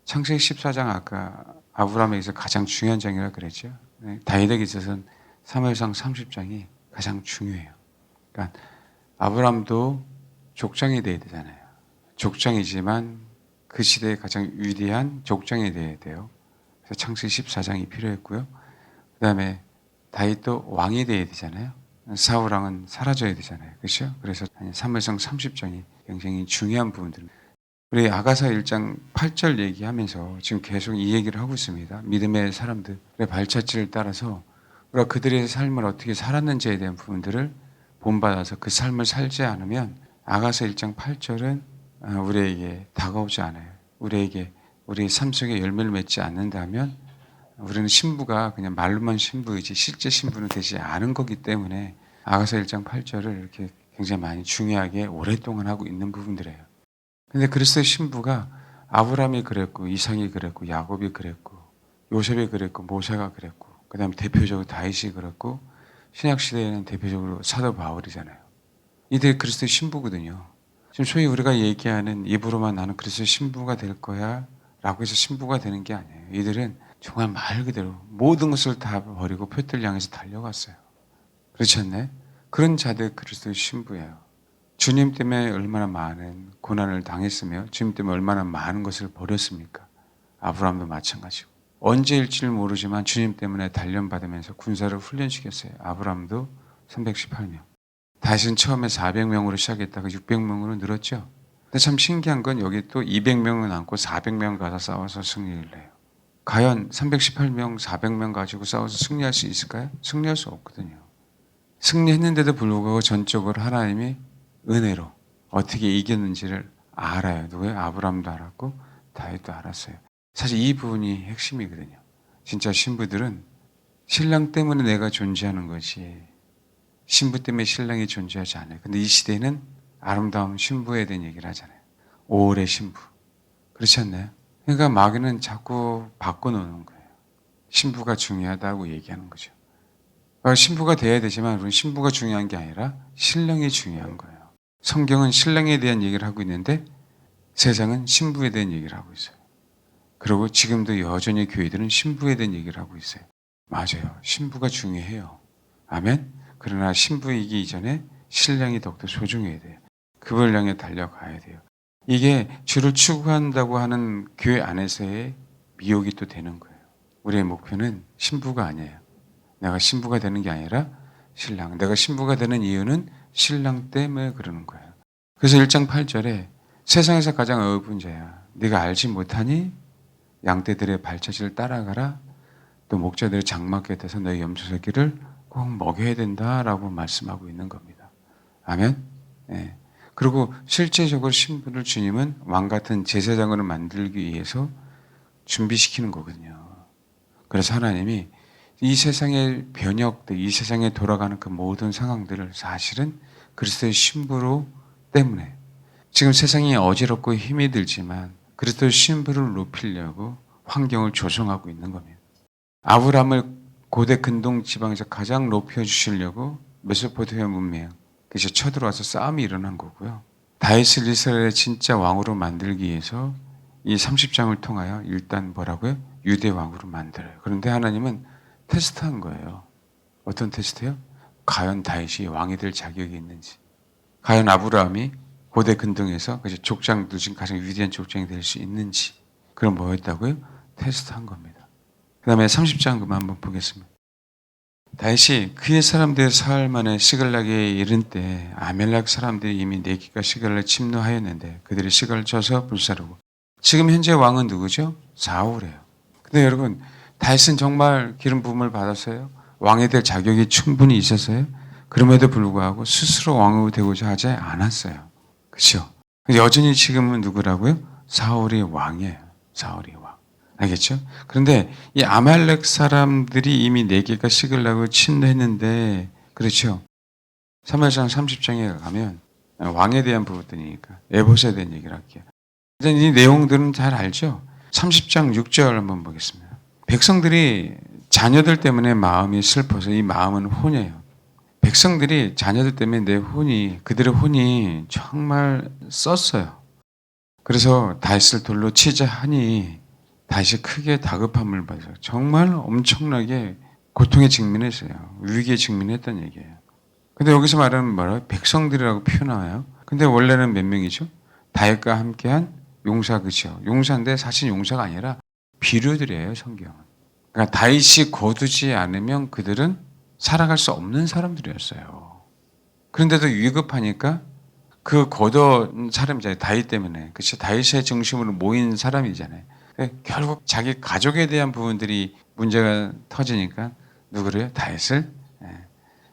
창세기 14장 아까 아브라함에게서 가장 중요한 장이라 그랬죠. 다윗에게 있어서는 사무엘상 30장이 가장 중요해요. 그러니까 아브라함도 족장이 돼야 되잖아요. 족장이지만 그 시대에 가장 위대한 족장이 돼야 돼요. 그래서 창세기 14장이 필요했고요. 그 다음에 다윗도 왕이 돼야 되잖아요. 사울 왕은 사라져야 되잖아요. 그렇죠? 그래서 사무엘상 30장이 굉장히 중요한 부분들입니다. 우리 아가서 1장 8절 얘기하면서 지금 계속 이 얘기를 하고 있습니다. 믿음의 사람들의 발자취를 따라서 우리가 그들의 삶을 어떻게 살았는지에 대한 부분들을 본받아서 그 삶을 살지 않으면 아가서 1장 8절은 우리에게 다가오지 않아요. 우리 삶 속에 열매를 맺지 않는다면 우리는 신부가 그냥 말로만 신부이지 실제 신부는 되지 않은 거기 때문에 아가서 1장 8절을 이렇게 굉장히 많이 중요하게 오랫동안 하고 있는 부분들이에요. 근데 그리스도의 신부가 아브라함이 그랬고 이삭이 그랬고 야곱이 그랬고 요셉이 그랬고 모세가 그랬고 그다음에 대표적으로 다윗이 그랬고 신약 시대에는 대표적으로 사도 바울이잖아요. 이들이 그리스도의 신부거든요. 지금 소위 우리가 얘기하는 입으로만 나는 그리스도의 신부가 될 거야 라고 해서 신부가 되는 게 아니에요. 이들은 정말 말 그대로 모든 것을 다 버리고 표들을 향해서 달려갔어요. 그렇지 않나요? 그런 자들 그리스도의 신부예요. 주님 때문에 얼마나 많은 고난을 당했으며 주님 때문에 얼마나 많은 것을 버렸습니까? 아브라함도 마찬가지고 언제일지를 모르지만 주님 때문에 단련받으면서 군사를 훈련시켰어요. 아브라함도 318명. 다윗은 처음에 400명으로 시작했다가 600명으로 늘었죠. 근데 참 신기한 건 여기 또 200명은 안고 400명 가서 싸워서 승리를 해요. 과연 318명, 400명 가지고 싸워서 승리할 수 있을까요? 승리할 수 없거든요. 승리했는데도 불구하고 전적으로 하나님이 은혜로 어떻게 이겼는지를 알아요. 누구예요? 아브라함도 알았고 다윗도 알았어요. 사실 이 부분이 핵심이거든요. 진짜 신부들은 신랑 때문에 내가 존재하는 것이 신부 때문에 신랑이 존재하지 않아요. 근데 이 시대는 아름다운 신부에 대한 얘기를 하잖아요. 오래 신부. 그렇지 않나요? 그러니까 마귀는 자꾸 바꿔놓는 거예요. 신부가 중요하다고 얘기하는 거죠. 신부가 돼야 되지만 우리는 신부가 중요한 게 아니라 신랑이 중요한 거예요. 성경은 신랑에 대한 얘기를 하고 있는데 세상은 신부에 대한 얘기를 하고 있어요. 그리고 지금도 여전히 교회들은 신부에 대한 얘기를 하고 있어요. 맞아요. 신부가 중요해요. 아멘? 그러나 신부이기 이전에 신랑이 더욱더 소중해야 돼요. 그걸 향해 달려가야 돼요. 이게 주를 추구한다고 하는 교회 안에서의 미혹이 또 되는 거예요. 우리의 목표는 신부가 아니에요. 내가 신부가 되는 게 아니라 신랑. 내가 신부가 되는 이유는 신랑 때문에 그러는 거예요. 그래서 1장 8절에 세상에서 가장 어여쁜 자야. 네가 알지 못하니 양떼들의 발자취를 따라가라. 또 목자들의 장막 곁에서 너희 염소 새끼를 꼭 먹여야 된다라고 말씀하고 있는 겁니다. 아멘. 네. 그리고 실제적으로 신부를 주님은 왕 같은 제사장으로 만들기 위해서 준비시키는 거거든요. 그래서 하나님이 이 세상의 변혁들, 이 세상에 돌아가는 그 모든 상황들을 사실은 그리스도의 신부로 때문에 지금 세상이 어지럽고 힘이 들지만 그리스도의 신부를 높이려고 환경을 조성하고 있는 겁니다. 아브라함을 고대 근동 지방에서 가장 높여주시려고 메소포타미아 문명, 그래서 쳐들어와서 싸움이 일어난 거고요. 다윗을 이스라엘의 진짜 왕으로 만들기 위해서 이 30장을 통하여 일단 뭐라고요? 유대 왕으로 만들어요. 그런데 하나님은 테스트한 거예요. 어떤 테스트요? 과연 다윗이 왕이 될 자격이 있는지. 과연 아브라함이 고대 근동에서 족장들 중 가장 위대한 족장이 될 수 있는지. 그럼 뭐였다고요? 테스트한 겁니다. 그 다음에 30장 그만 한번 보겠습니다. 다윗이 그의 사람들의 사흘 만에 시글락에 이른 때 아멜렉 사람들이 이미 네기가 시글락을 침노하였는데 그들이 시글을 쳐서 불사르고 지금 현재 왕은 누구죠? 사울이에요. 근데 여러분 다윗은 정말 기름 부음을 받았어요. 왕이 될 자격이 충분히 있었어요. 그럼에도 불구하고 스스로 왕이 되고자 하지 않았어요. 그렇죠? 여전히 지금은 누구라고요? 사울이 왕이에요. 사울이 왕. 알겠죠? 그런데 이 아말렉 사람들이 이미 네개가 시글락을 침노했는데 그렇죠? 사무엘상 30장에 가면 왕에 대한 부분이니까 에봇에 대한 얘기를 할게요. 일단 이 내용들은 잘 알죠? 30장 6절 한번 보겠습니다. 백성들이 자녀들 때문에 마음이 슬퍼서 이 마음은 혼이에요. 백성들이 자녀들 때문에 내 혼이 그들의 혼이 정말 썼어요. 그래서 다윗을 돌로 치자 하니 다시 크게 다급함을 받아서 정말 엄청나게 고통에 직면했어요. 위기에 직면했던 얘기예요. 근데 여기서 말하는 뭐라고? 백성들이라고 표현하나요? 근데 원래는 몇 명이죠? 다윗과 함께한 용사, 그죠? 용사인데 사실 용사가 아니라 비류들이에요, 성경은. 그러니까 다윗이 거두지 않으면 그들은 살아갈 수 없는 사람들이었어요. 그런데도 위급하니까 그 거둔 사람이잖아요. 다윗 때문에. 그렇죠? 다윗의 중심으로 모인 사람이잖아요. 결국 자기 가족에 대한 부분들이 문제가 터지니까 누구래요? 다윗을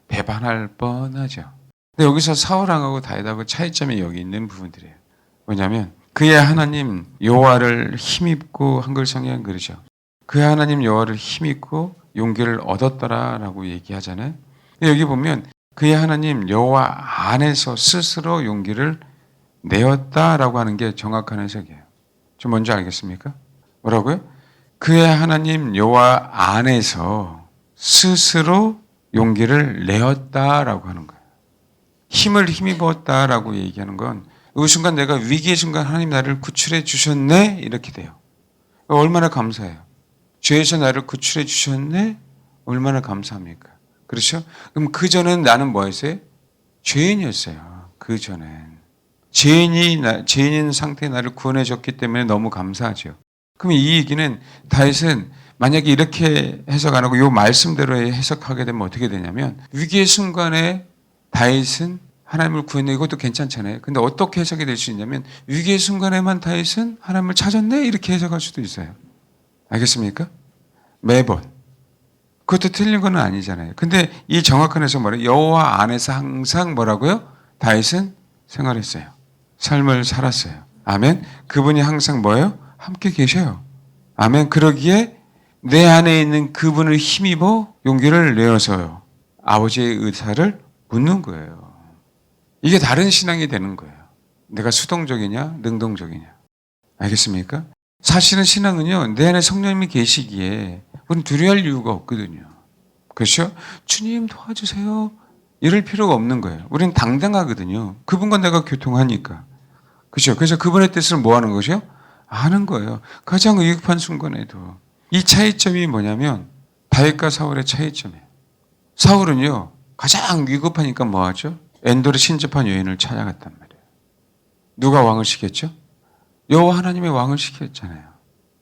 배반할 뻔하죠. 근데 여기서 사울왕하고 다윗하고 차이점이 여기 있는 부분들이에요. 뭐냐면 그의 하나님 여호와를 힘입고 한글 성경 그러죠. 그의 하나님 여호와를 힘입고 용기를 얻었더라라고 얘기하잖아요. 근데 여기 보면 그의 하나님 여호와 안에서 스스로 용기를 내었다라고 하는 게 정확한 해석이에요. 좀 뭔지 알겠습니까? 뭐라고요? 그의 하나님 여호와 안에서 스스로 용기를 내었다라고 하는 거예요. 힘을 힘입었다라고 얘기하는 건 이 순간 내가 위기의 순간 하나님 나를 구출해 주셨네 이렇게 돼요. 얼마나 감사해요. 죄에서 나를 구출해 주셨네 얼마나 감사합니까? 그렇죠? 그럼 그 전엔 나는 뭐였어요? 죄인이었어요. 그 전엔 죄인인 상태에 나를 구원해 줬기 때문에 너무 감사하죠. 그럼 이 얘기는 다윗은 만약에 이렇게 해석 안 하고 이 말씀대로 해석하게 되면 어떻게 되냐면 위기의 순간에 다윗은 하나님을 구했네 이것도 괜찮잖아요. 근데 어떻게 해석이 될 수 있냐면 위기의 순간에만 다윗은 하나님을 찾았네 이렇게 해석할 수도 있어요. 알겠습니까? 매번. 그것도 틀린 건 아니잖아요. 근데 이 정확한 해석 뭐래요? 여호와 안에서 항상 뭐라고요? 다윗은 생활했어요. 삶을 살았어요. 아멘. 그분이 항상 뭐예요? 함께 계셔요. 아멘. 그러기에 내 안에 있는 그분을 힘입어 용기를 내어서요. 아버지의 의사를 묻는 거예요. 이게 다른 신앙이 되는 거예요. 내가 수동적이냐, 능동적이냐. 알겠습니까? 사실은 신앙은요, 내 안에 성령님이 계시기에 우리는 두려워할 이유가 없거든요. 그렇죠? 주님 도와주세요. 이럴 필요가 없는 거예요. 우리는 당당하거든요. 그분과 내가 교통하니까. 그렇죠? 그래서 그분의 뜻을 뭐 하는 것이요? 아는 거예요. 가장 위급한 순간에도. 이 차이점이 뭐냐면 다윗과 사울의 차이점이에요. 사울은요, 가장 위급하니까 뭐 하죠? 엔돌의 신접한 여인을 찾아갔단 말이에요. 누가 왕을 시켰죠? 여호와 하나님의 왕을 시켰잖아요.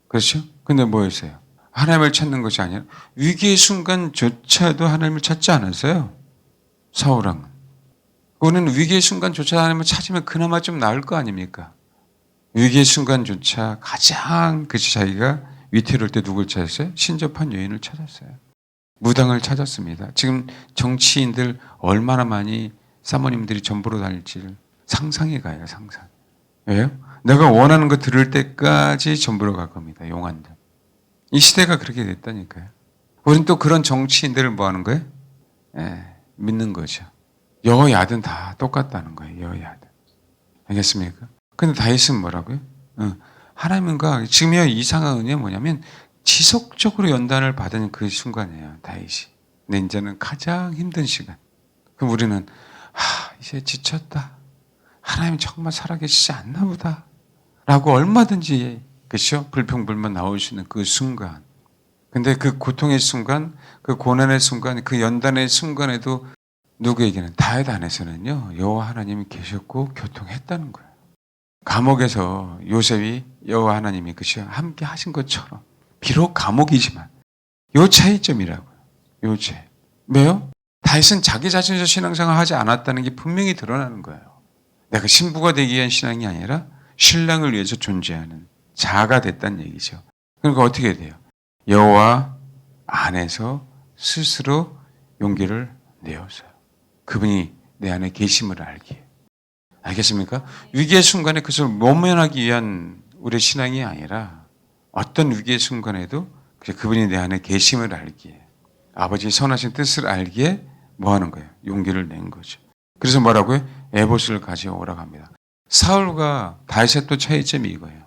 그렇죠? 근데 뭐였어요? 하나님을 찾는 것이 아니라 위기의 순간조차도 하나님을 찾지 않았어요. 사울왕은. 우리는 위기의 순간조차 하나님을 찾으면 그나마 좀 나을 거 아닙니까? 위기의 순간조차 가장 자기가 위태로울 때 누굴 찾았어요? 신접한 여인을 찾았어요. 무당을 찾았습니다. 지금 정치인들 얼마나 많이 사모님들이 전보로 다닐지를 상상해 가요. 상상. 왜요? 내가 원하는 거 들을 때까지 전보로 갈 겁니다. 용안들. 이 시대가 그렇게 됐다니까요. 우린 또 그런 정치인들을 뭐 하는 거예요? 믿는 거죠. 여야든 다 똑같다는 거예요. 여야든. 알겠습니까? 근데 다윗은 뭐라고요? 하나님과 지금 이 상황은요 뭐냐면 지속적으로 연단을 받은 그 순간이에요. 다윗이. 근데 이제는 가장 힘든 시간. 그럼 우리는 이제 지쳤다. 하나님 정말 살아계시지 않나 보다. 라고 얼마든지 그렇죠? 불평불만 나올 수 있는 그 순간. 근데 그 고통의 순간, 그 고난의 순간, 그 연단의 순간에도 누구에게는 다윗 안에서는요. 여호와 하나님이 계셨고 교통했다는 거예요. 감옥에서 요셉이 여호와 하나님이 그렇죠? 함께 하신 것처럼 비록 감옥이지만 요 차이점이라고요. 요 차이. 왜요? 다윗은 자기 자신에서 신앙생활 하지 않았다는 게 분명히 드러나는 거예요. 내가 신부가 되기 위한 신앙이 아니라 신랑을 위해서 존재하는 자아가 됐다는 얘기죠. 그러니까 어떻게 돼요? 여호와 안에서 스스로 용기를 내었어요. 그분이 내 안에 계심을 알기에. 알겠습니까? 위기의 순간에 그것을 모면하기 위한 우리의 신앙이 아니라 어떤 위기의 순간에도 그분이 내 안에 계심을 알기에 아버지의 선하신 뜻을 알기에 뭐 하는 거예요? 용기를 낸 거죠. 그래서 뭐라고요? 에봇을 가져오라고 합니다. 사울과 다윗의 또 차이점이 이거예요.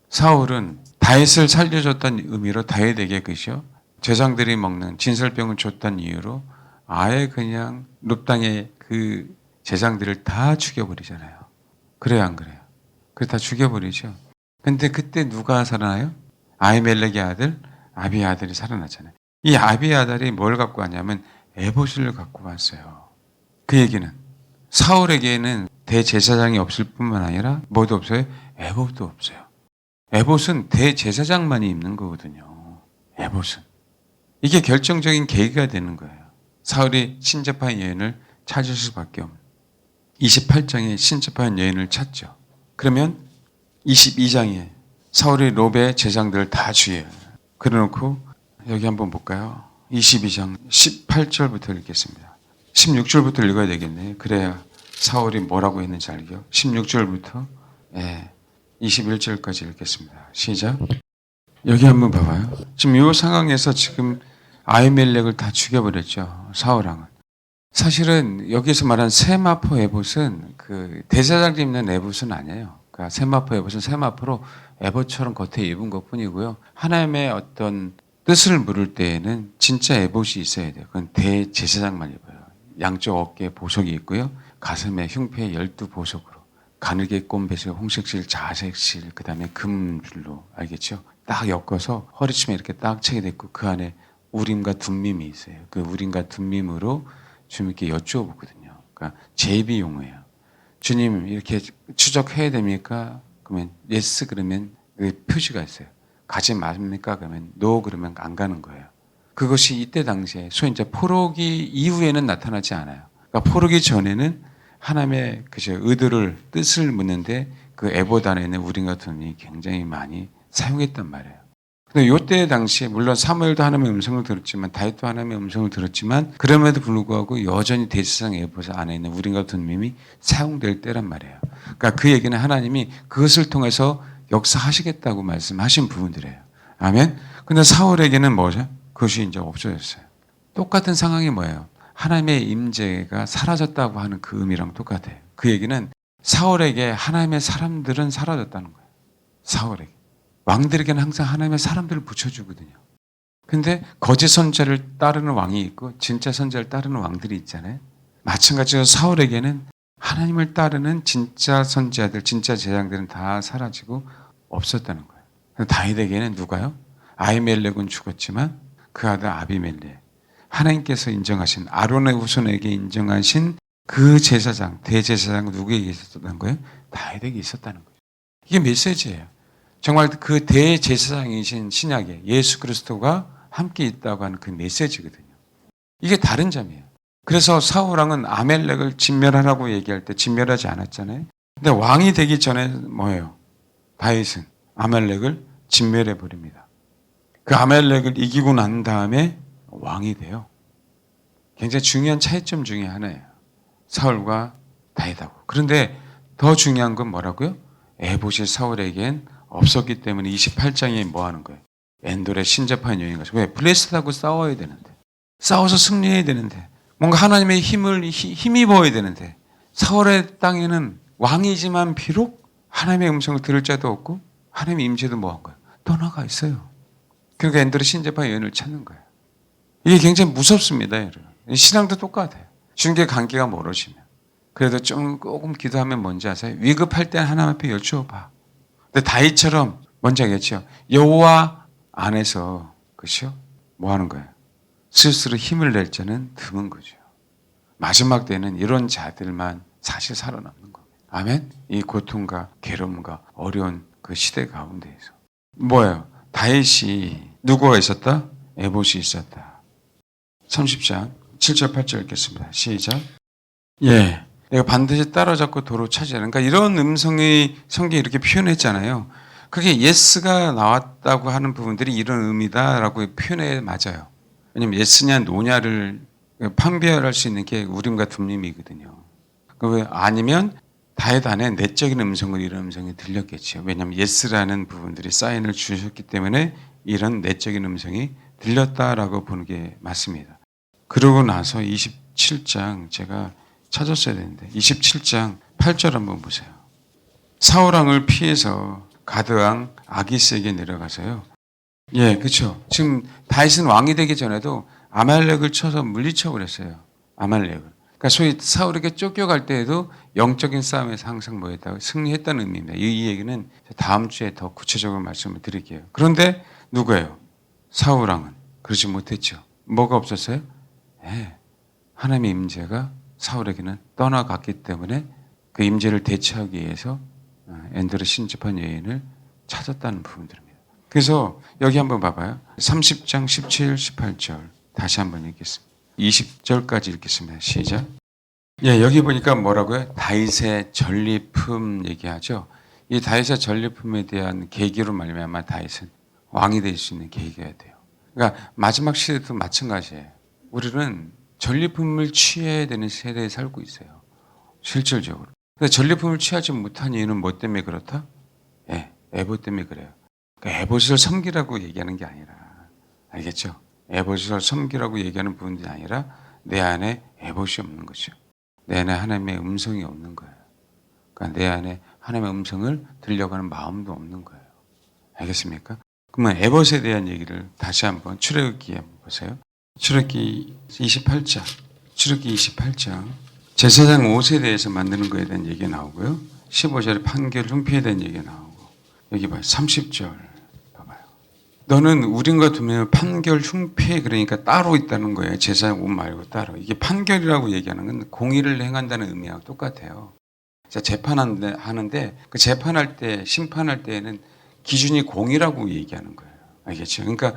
사울은 다윗을 살려줬다는 의미로 다윗에게 그죠? 제사장들이 먹는 진설병을 줬다는 이유로 아예 그냥 룹당의 그 제사장들을 다 죽여버리잖아요. 그래요 안 그래요? 그래 다 죽여버리죠. 근데 그때 누가 살아나요? 아히멜렉의 아들 아비의 아들이 살아났잖아요. 이 아비의 아들이 뭘 갖고 왔냐면 에봇을 갖고 왔어요. 그 얘기는 사울에게는 대제사장이 없을 뿐만 아니라 뭐도 없어요? 에봇도 없어요. 에봇은 대제사장만이 입는 거거든요. 에봇은. 이게 결정적인 계기가 되는 거예요. 사울이 신접한 여인을 찾을 수밖에 없는. 28장에 신접한 여인을 찾죠. 그러면 22장에 사울이 롭의 제장들을 다 죽여요. 그래놓고 여기 한번 볼까요? 22장 18절부터 읽겠습니다. 16절부터 읽어야 되겠네요. 그래야 사울이 뭐라고 했는지 알죠. 16절부터 21절까지 읽겠습니다. 시작. 여기 한번 봐봐요. 지금 이 상황에서 지금 아히멜렉을 다 죽여버렸죠. 사울왕은. 사실은 여기서 말한 세마포 에봇은 그 대제사장 입는 에봇은 아니에요. 그러니까 세마포 에봇은 세마포로 에봇처럼 겉에 입은 것뿐이고요. 하나님의 어떤 뜻을 물을 때에는 진짜 에봇이 있어야 돼요. 그건 대제사장만 입어요. 양쪽 어깨에 보석이 있고요. 가슴에 흉패에 12보석으로 가늘게 꼰배실, 홍색실, 자색실, 그 다음에 금줄로 알겠죠? 딱 엮어서 허리춤에 이렇게 딱 차게 됐고 그 안에 우림과 둠밈이 있어요. 그 우림과 둠밈으로 주님께 여쭈어보거든요. 그러니까 제비 용어예요. 주님 이렇게 추적해야 됩니까? 그러면 예스 그러면 그 표시가 있어요. 가지 맙니까? 그러면 노 그러면 안 가는 거예요. 그것이 이때 당시에 소위 이제 포로기 이후에는 나타나지 않아요. 그러니까 포로기 전에는 하나님의 의도를 뜻을 묻는데 그 에봇 안에는 우림과 둠이 굉장히 많이 사용했단 말이에요. 근데 요때 당시에 물론 사무엘도 하나님의 음성을 들었지만 다윗도 하나님의 음성을 들었지만 그럼에도 불구하고 여전히 대제사장 에봇 안에 있는 우림과 둠밈이 사용될 때란 말이에요. 그러니까 그 얘기는 하나님이 그것을 통해서 역사하시겠다고 말씀하신 부분들이에요. 아멘. 근데 사울에게는 뭐죠? 그것이 이제 없어졌어요. 똑같은 상황이 뭐예요? 하나님의 임재가 사라졌다고 하는 그 의미랑 똑같아요. 그 얘기는 사울에게 하나님의 사람들은 사라졌다는 거예요. 사울에게. 왕들에게는 항상 하나님의 사람들을 붙여주거든요. 근데 거짓 선자를 따르는 왕이 있고 진짜 선자를 따르는 왕들이 있잖아요. 마찬가지로 사울에게는 하나님을 따르는 진짜 선지자들, 진짜 제장들은 다 사라지고 없었다는 거예요. 다윗에게는 누가요? 아히멜렉은 죽었지만 그 아들 아비멜렉, 하나님께서 인정하신 아론의 후손에게 인정하신 그 제사장, 대제사장 누구에게 있었다는 거예요? 다윗에게 있었다는 거예요. 이게 메시지예요. 정말 그 대제사장이신 신약에 예수 그리스도가 함께 있다고 하는 그 메시지거든요. 이게 다른 점이에요. 그래서 사울왕은 아멜렉을 진멸하라고 얘기할 때 진멸하지 않았잖아요. 근데 왕이 되기 전에 뭐예요? 다윗은 아멜렉을 진멸해 버립니다. 그 아멜렉을 이기고 난 다음에 왕이 돼요. 굉장히 중요한 차이점 중에 하나예요. 사울과 다윗하고. 그런데 더 중요한 건 뭐라고요? 에봇이 사울에겐 없었기 때문에 28장에 뭐 하는 거예요? 엔돌의 신접한 여인 가서 왜? 블레셋하고 싸워야 되는데. 싸워서 승리해야 되는데. 뭔가 하나님의 힘입어야 되는데. 사울의 땅에는 왕이지만 비록 하나님의 음성을 들을 자도 없고 하나님의 임재도 뭐 한 거예요? 떠나가 있어요. 그러니까 엔돌의 신접한 여인을 찾는 거예요. 이게 굉장히 무섭습니다, 여러분. 신앙도 똑같아요. 주님께 관계가 멀어지면. 그래도 조금 기도하면 뭔지 아세요? 위급할 때 하나님 앞에 여쭈어봐. 근데 다윗처럼 뭔지 알겠죠? 여호와 안에서 그렇죠? 뭐 하는 거예요? 스스로 힘을 낼 자는 드문 거죠. 마지막 때는 이런 자들만 사실 살아남는 겁니다. 아멘? 이 고통과 괴로움과 어려운 그 시대 가운데에서. 뭐예요? 다윗이 누구가 있었다? 에봇이 있었다. 30장 7절 8절 읽겠습니다. 시작. 예, 내가 반드시 따라잡고 도로 차지하라. 그러니까 이런 음성이 성경에 이렇게 표현했잖아요. 그게 예스가 나왔다고 하는 부분들이 이런 의미다라고 표현해 맞아요. 왜냐하면 예스냐 노냐를 판별할 수 있는 게 우림과 둠림이거든요. 아니면 다윗 안에 내적인 음성을 이런 음성이 들렸겠죠. 왜냐하면 예스라는 부분들이 사인을 주셨기 때문에 이런 내적인 음성이 들렸다라고 보는 게 맞습니다. 그러고 나서 27장 제가 찾았어야 되는데 27장 8절 한번 보세요. 사울왕을 피해서 가드왕 아기스에게 내려가서요. 예, 그렇죠. 지금 다윗은 왕이 되기 전에도 아말렉을 쳐서 물리쳐 버렸어요. 아말렉을. 그러니까 소위 사울에게 쫓겨갈 때에도 영적인 싸움에서 항상 뭐였다고 승리했다는 의미입니다. 이 얘기는 다음 주에 더 구체적으로 말씀을 드릴게요. 그런데 누구예요? 사울왕은 그러지 못했죠. 뭐가 없었어요? 네. 하나님의 임재가 사울에게는 떠나갔기 때문에 그 임재를 대체하기 위해서 엔드로 신접한 여인을 찾았다는 부분들입니다. 그래서 여기 한번 봐봐요. 30장 17, 18절 다시 한번 읽겠습니다. 20절까지 읽겠습니다. 시작. 예, 여기 보니까 뭐라고요? 다윗의 전리품 얘기하죠. 이 다윗의 전리품에 대한 계기로 말미암아 다윗은 왕이 될 수 있는 계기가 돼요. 그러니까 마지막 시대도 마찬가지예요. 우리는 전리품을 취해야 되는 세대에 살고 있어요. 실질적으로. 근데 전리품을 취하지 못한 이유는 뭐 때문에 그렇다? 예, 에봇 때문에 그래요. 그러니까 에봇을 섬기라고 얘기하는 게 아니라, 알겠죠? 에봇을 섬기라고 얘기하는 부분이 아니라 내 안에 에봇이 없는 거죠. 내 안에 하나님의 음성이 없는 거예요. 그러니까 내 안에 하나님의 음성을 들려가는 마음도 없는 거예요. 알겠습니까? 그러면 에봇에 대한 얘기를 다시 한번 출애굽기에 보세요. 출애굽기 28장. 출애굽기 28장. 제사장 5세대에서 만드는 거에 대한 얘기가 나오고요. 15절에 판결 흉피에 대한 얘기가 나오고 여기 봐요. 30절 봐봐요. 너는 우림과 두면의 판결 흉피 그러니까 따로 있다는 거예요. 제사장 5 말고 따로. 이게 판결이라고 얘기하는 건 공의를 행한다는 의미하고 똑같아요. 재판하는데 그 재판할 때 심판할 때에는 기준이 공의라고 얘기하는 거예요. 알겠죠? 그러니까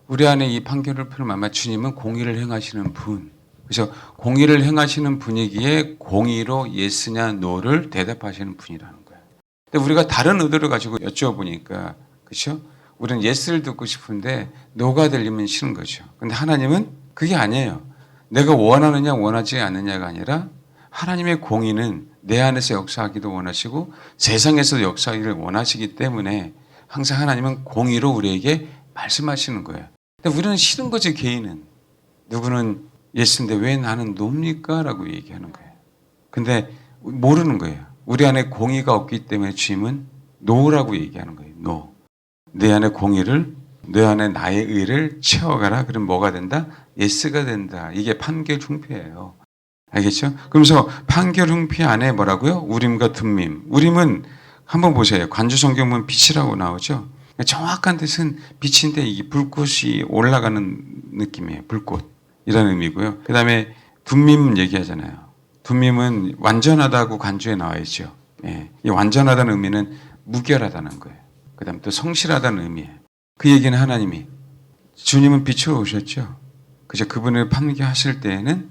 우리 안에 이 판결을 풀면 주님은 공의를 행하시는 분. 그래서 공의를 행하시는 분이기에 공의로 예스냐 노를 대답하시는 분이라는 거예요. 근데 우리가 다른 의도를 가지고 여쭤보니까 그렇죠? 우리는 예스를 듣고 싶은데 노가 들리면 싫은 거죠. 근데 하나님은 그게 아니에요. 내가 원하느냐 원하지 않느냐가 아니라 하나님의 공의는 내 안에서 역사하기도 원하시고 세상에서도 역사하기를 원하시기 때문에 항상 하나님은 공의로 우리에게 말씀하시는 거예요. 근데 우리는 싫은 거지, 개인은. 누구는 예스인데 왜 나는 노입니까? 라고 얘기하는 거예요. 근데 모르는 거예요. 우리 안에 공의가 없기 때문에 주님은 노라고 얘기하는 거예요. 노. 내 안에 공의를, 내 안에 나의 의를 채워가라. 그럼 뭐가 된다? 예스가 된다. 이게 판결 흉피예요. 알겠죠? 그러면서 판결 흉피 안에 뭐라고요? 우림과 둠밈. 우림은 한번 보세요. 관주 성경은 빛이라고 나오죠. 정확한 뜻은 빛인데 이게 불꽃이 올라가는 느낌이에요. 불꽃이라는 의미고요. 그 다음에 둠밈 얘기하잖아요. 둠밈은 완전하다고 관주에 나와 있죠. 예. 이 완전하다는 의미는 무결하다는 거예요. 그 다음에 또 성실하다는 의미예요. 그 얘기는 하나님이 주님은 빛으로 오셨죠. 그저 그분을 판결하실 때에는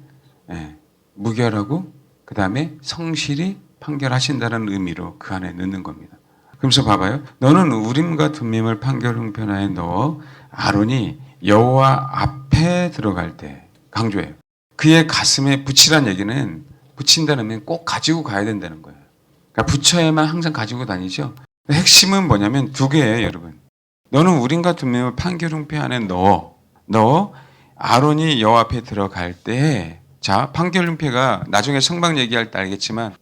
예. 무결하고 그 다음에 성실히 판결하신다는 의미로 그 안에 넣는 겁니다. 그러면서 봐봐요. 너는 우림과 둠밈을 판결 흉편하에 넣어 아론이 여호와 앞에 들어갈 때 강조해요. 그의 가슴에 붙이란 얘기는 붙인다는 의미는 꼭 가지고 가야 된다는 거예요. 그러니까 붙여야만 항상 가지고 다니죠. 핵심은 뭐냐면 두 개예요, 여러분. 너는 우림과 둠밈을 판결 흉편 안에 넣어 아론이 여호와 앞에 들어갈 때 자, 판결 흉패가 나중에 성막 얘기할 때 알겠지만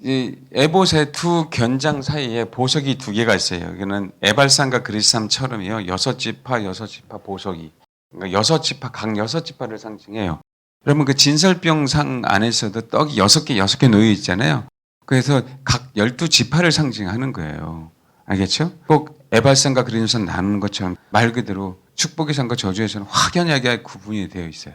이 에봇의 두 견장 사이에 보석이 두 개가 있어요. 여기는 에발산과 그리스삼처럼이요. 6지파 보석이. 그러니까 6지파, 각 6지파를 상징해요. 여러분 그 진설병상 안에서도 떡이 6개 놓여 있잖아요. 그래서 각 12지파를 상징하는 거예요. 알겠죠? 꼭 에발산과 그리스삼 나누는 것처럼 말 그대로 축복의 산과 저주의 산은 확연하게 구분이 되어 있어요.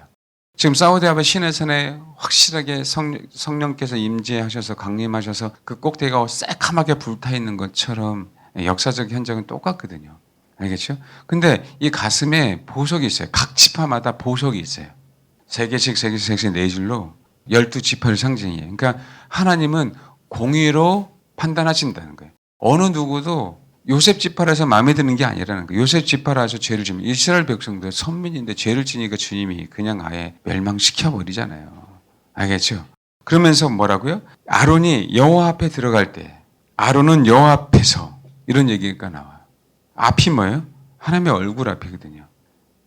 지금 사우디아라비아 시내산에 확실하게 성령께서 임재하셔서 강림하셔서 그 꼭대기가 새카맣게 불타 있는 것처럼 역사적 현장은 똑같거든요. 알겠죠? 근데 이 가슴에 보석이 있어요. 각 지파마다 보석이 있어요. 3개씩 4줄로 12지파를 상징해요. 그러니까 하나님은 공의로 판단하신다는 거예요. 어느 누구도 요셉 지파라서 마음에 드는 게 아니라는 거예요. 요셉 지파라서 죄를 지면 이스라엘 백성들 선민인데 죄를 지니까 주님이 그냥 아예 멸망시켜버리잖아요. 알겠죠? 그러면서 뭐라고요? 아론이 여호와 앞에 들어갈 때 아론은 여호와 앞에서 이런 얘기가 나와요. 앞이 뭐예요? 하나님의 얼굴 앞이거든요.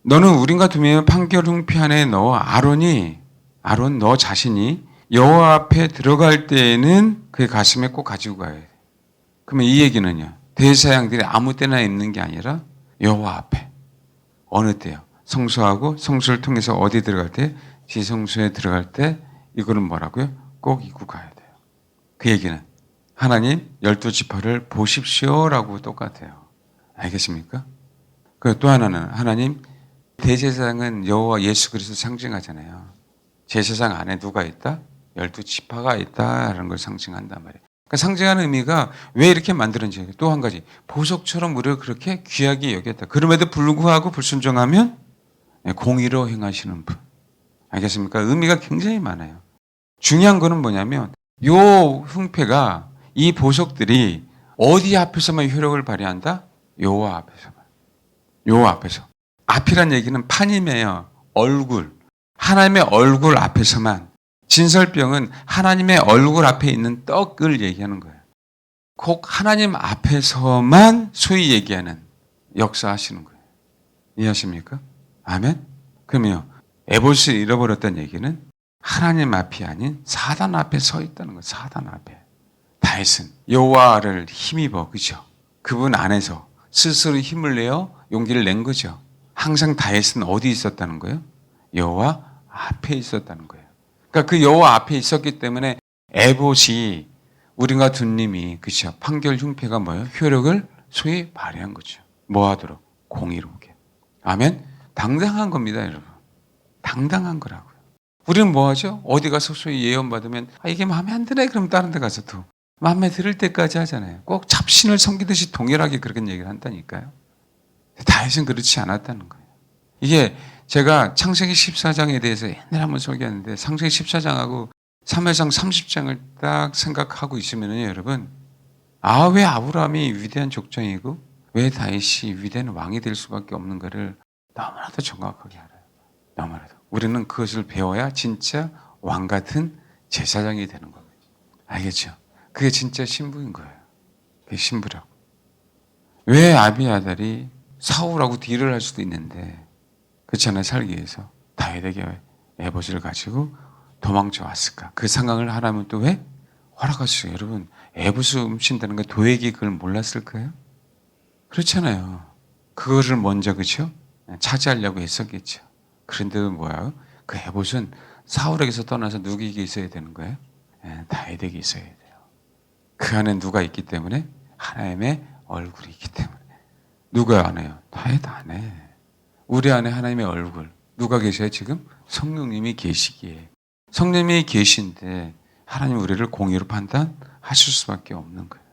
너는 우림과 둠밈의 판결 흉피 안에 넣어 아론 너 자신이 여호와 앞에 들어갈 때에는 그의 가슴에 꼭 가지고 가야 돼. 그러면 이 얘기는요. 대제사장들이 아무 때나 있는 게 아니라 여호와 앞에. 어느 때요? 성소하고 성소를 통해서 어디 들어갈 때? 지성소에 들어갈 때 이거는 뭐라고요? 꼭 잊고 가야 돼요. 그 얘기는 하나님 12지파를 보십시오라고 똑같아요. 알겠습니까? 그 또 하나는 하나님 대제사장은 여호와 예수 그리스도 상징하잖아요. 제사장 안에 누가 있다? 12지파가 있다라는 걸 상징한단 말이에요. 그러니까 상징하는 의미가 왜 이렇게 만들었는지 또 한 가지 보석처럼 우리를 그렇게 귀하게 여겼다. 그럼에도 불구하고 불순종하면 공의로 행하시는 분. 알겠습니까? 의미가 굉장히 많아요. 중요한 거는 뭐냐면 요 흉패가 이 보석들이 어디 앞에서만 효력을 발휘한다? 여호와 앞에서만. 여호와 앞에서. 앞이란 얘기는 판임이에요. 얼굴. 하나님의 얼굴 앞에서만. 진설병은 하나님의 얼굴 앞에 있는 떡을 얘기하는 거예요. 꼭 하나님 앞에서만 소위 얘기하는 역사하시는 거예요. 이해하십니까? 아멘? 그러면 에봇을 잃어버렸다는 얘기는 하나님 앞이 아닌 사단 앞에 서 있다는 거예요. 사단 앞에. 다윗은 여호와를 힘입어. 그죠? 그분 안에서 스스로 힘을 내어 용기를 낸 거죠. 항상 다윗은 어디 있었다는 거예요? 여호와 앞에 있었다는 거예요. 그러니까 그 여호와 앞에 있었기 때문에 에봇이 우리가 둔님이 그죠? 판결 흉패가 뭐예요? 효력을 소위 발휘한 거죠. 뭐 하도록? 공의롭게. 아멘? 당당한 겁니다, 여러분. 당당한 거라고요. 우리는 뭐 하죠? 어디 가서 소위 예언 받으면 이게 마음에 안 드네. 그럼 다른 데 가서 또 마음에 들을 때까지 하잖아요. 꼭 잡신을 섬기듯이 동일하게 그렇게 얘기를 한다니까요. 다윗은 그렇지 않았다는 거예요. 이게 제가 창세기 14장에 대해서 옛날에 한번 설교했는데 창세기 14장하고 사무엘상 30장을 딱 생각하고 있으면요, 여러분. 왜 아브라함이 위대한 족장이고 왜 다윗이 위대한 왕이 될 수밖에 없는 거를 너무나도 정확하게 알아요. 너무나도. 우리는 그것을 배워야 진짜 왕 같은 제사장이 되는 겁니다. 알겠죠? 그게 진짜 신부인 거예요. 그게 신부라고. 왜 아비아달이 사울하고 딜을 할 수도 있는데 그렇지 않아요? 살기 위해서 다윗에게 에봇을 가지고 도망쳐 왔을까? 그 상황을 하라면 또 왜? 허락하시죠. 여러분 에봇을 훔친다는 게 도액이 그걸 몰랐을까요? 그렇잖아요. 그거를 먼저 그렇죠? 차지하려고 했었겠죠. 그런데 뭐야? 그 에봇은 사울에게서 떠나서 누구에게 있어야 되는 거예요? 다윗에게 있어야 돼요. 그 안에 누가 있기 때문에? 하나님의 얼굴이 있기 때문에. 누가 안 해요? 다윗 안 해. 우리 안에 하나님의 얼굴. 누가 계셔요 지금? 성령님이 계시기에. 성령님이 계신데 하나님 우리를 공의로 판단하실 수밖에 없는 거예요.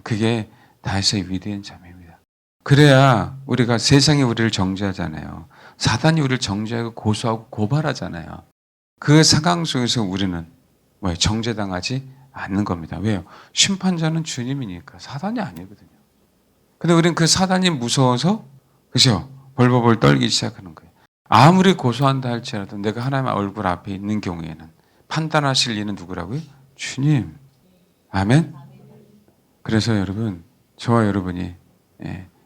그게 다윗의 위대한 자매입니다. 그래야 우리가 세상이 우리를 정죄하잖아요. 사단이 우리를 정죄하고 고소하고 고발하잖아요. 그 상황 속에서 우리는 정죄당하지 않는 겁니다. 왜요? 심판자는 주님이니까 사단이 아니거든요. 근데 우리는 그 사단이 무서워서 그죠? 벌벌벌 떨기 시작하는 거예요. 아무리 고소한다 할지라도 내가 하나님의 얼굴 앞에 있는 경우에는 판단하실 이는 누구라고요? 주님. 아멘? 그래서 여러분, 저와 여러분이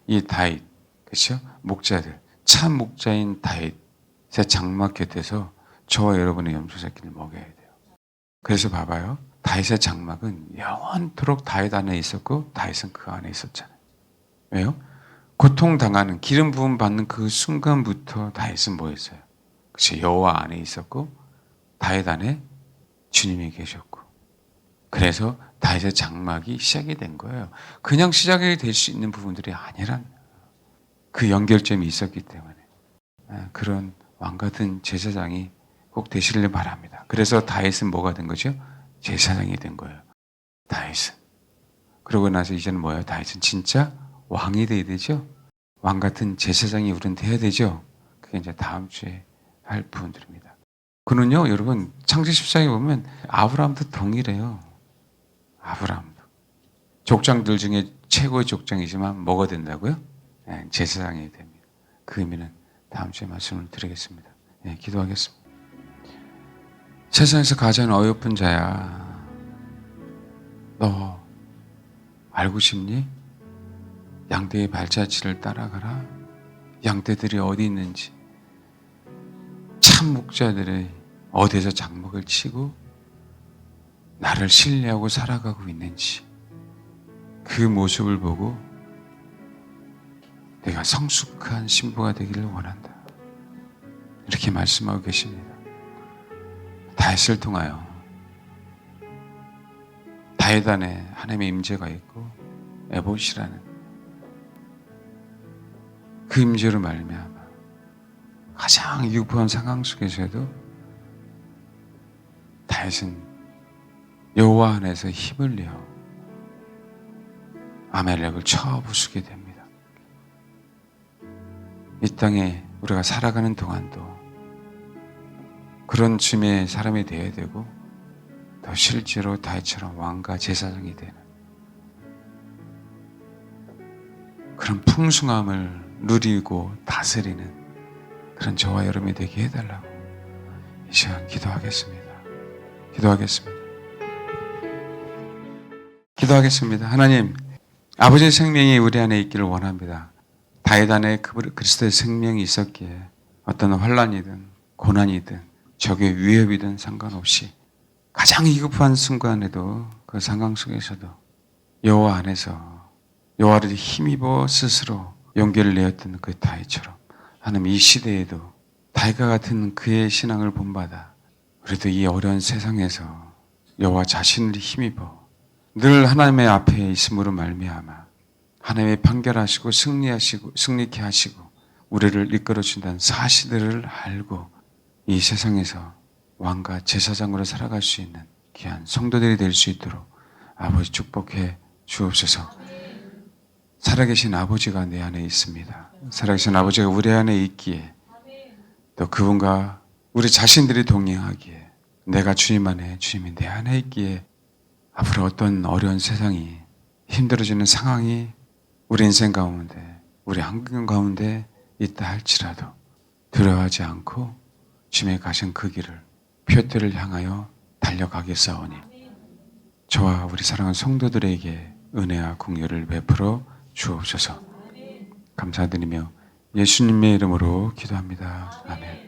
이 다윗, 그렇죠? 목자들, 참 목자인 다윗의 장막 곁에서 저와 여러분의 염소새끼를 먹여야 돼요. 그래서 봐봐요. 다윗의 장막은 영원토록 다윗 안에 있었고 다윗은 그 안에 있었잖아요. 왜요? 고통당하는 기름 부음 받는 그 순간부터 다윗은 뭐였어요? 그치, 여호와 안에 있었고 다윗 안에 주님이 계셨고 그래서 다윗의 장막이 시작이 된 거예요. 그냥 시작이 될 수 있는 부분들이 아니란 그 연결점이 있었기 때문에 그런 왕같은 제사장이 꼭 되시길 바랍니다. 그래서 다윗은 뭐가 된 거죠? 제사장이 된 거예요. 다윗은. 그러고 나서 이제는 뭐예요? 다윗은 진짜 왕이 돼야 되죠. 왕 같은 제사장이 우리는 돼야 되죠. 그게 이제 다음 주에 할 부분들입니다. 그는요, 여러분 창세기 14장에 보면 아브라함도 동일해요. 아브라함도 족장들 중에 최고의 족장이지만 뭐가 된다고요? 제사장이 됩니다. 그 의미는 다음 주에 말씀을 드리겠습니다. 기도하겠습니다. 세상에서 가장 어여쁜 자야. 너 알고 싶니? 양떼의 발자취를 따라가라. 양떼들이 어디 있는지, 참 목자들이 어디서 장막을 치고 나를 신뢰하고 살아가고 있는지 그 모습을 보고 내가 성숙한 신부가 되기를 원한다. 이렇게 말씀하고 계십니다. 다윗을 통하여 다윗 안에 하나님의 임재가 있고 에봇이라는 그 임재로 말미암아 가장 위급한 상황 속에서도 다윗은 여호와 안에서 힘을 내어 아말렉을 쳐 부수게 됩니다. 이 땅에 우리가 살아가는 동안도 그런 쯤에 사람이 되어야 되고 더 실제로 다윗처럼 왕과 제사장이 되는 그런 풍성함을 누리고 다스리는 그런 저와 여러분이 되게 해달라고 이 시간 기도하겠습니다. 기도하겠습니다. 하나님, 아버지의 생명이 우리 안에 있기를 원합니다. 다윗 안에 그리스도의 생명이 있었기에 어떤 환난이든 고난이든 적의 위협이든 상관없이 가장 위급한 순간에도 그 상황 속에서도 여호와 안에서 여호와를 힘입어 스스로 용기를 내었던 그 다윗처럼 하나님 이 시대에도 다윗과 같은 그의 신앙을 본받아 우리도 이 어려운 세상에서 여호와 자신을 힘입어 늘 하나님의 앞에 있음으로 말미암아 하나님의 판결하시고 승리케 하시고 우리를 이끌어준다는 사실들을 알고 이 세상에서 왕과 제사장으로 살아갈 수 있는 귀한 성도들이 될 수 있도록 아버지 축복해 주옵소서. 살아계신 아버지가 내 안에 있습니다. 살아계신 아버지가 우리 안에 있기에 또 그분과 우리 자신들이 동행하기에 내가 주님 안에 주님이 내 안에 있기에 앞으로 어떤 어려운 세상이 힘들어지는 상황이 우리 인생 가운데 우리 환경 가운데 있다 할지라도 두려워하지 않고 주님의 가신 그 길을 표대를 향하여 달려가겠사오니 저와 우리 사랑하는 성도들에게 은혜와 공유를 베풀어 주옵소서. 감사드리며 예수님의 이름으로 기도합니다. 아멘.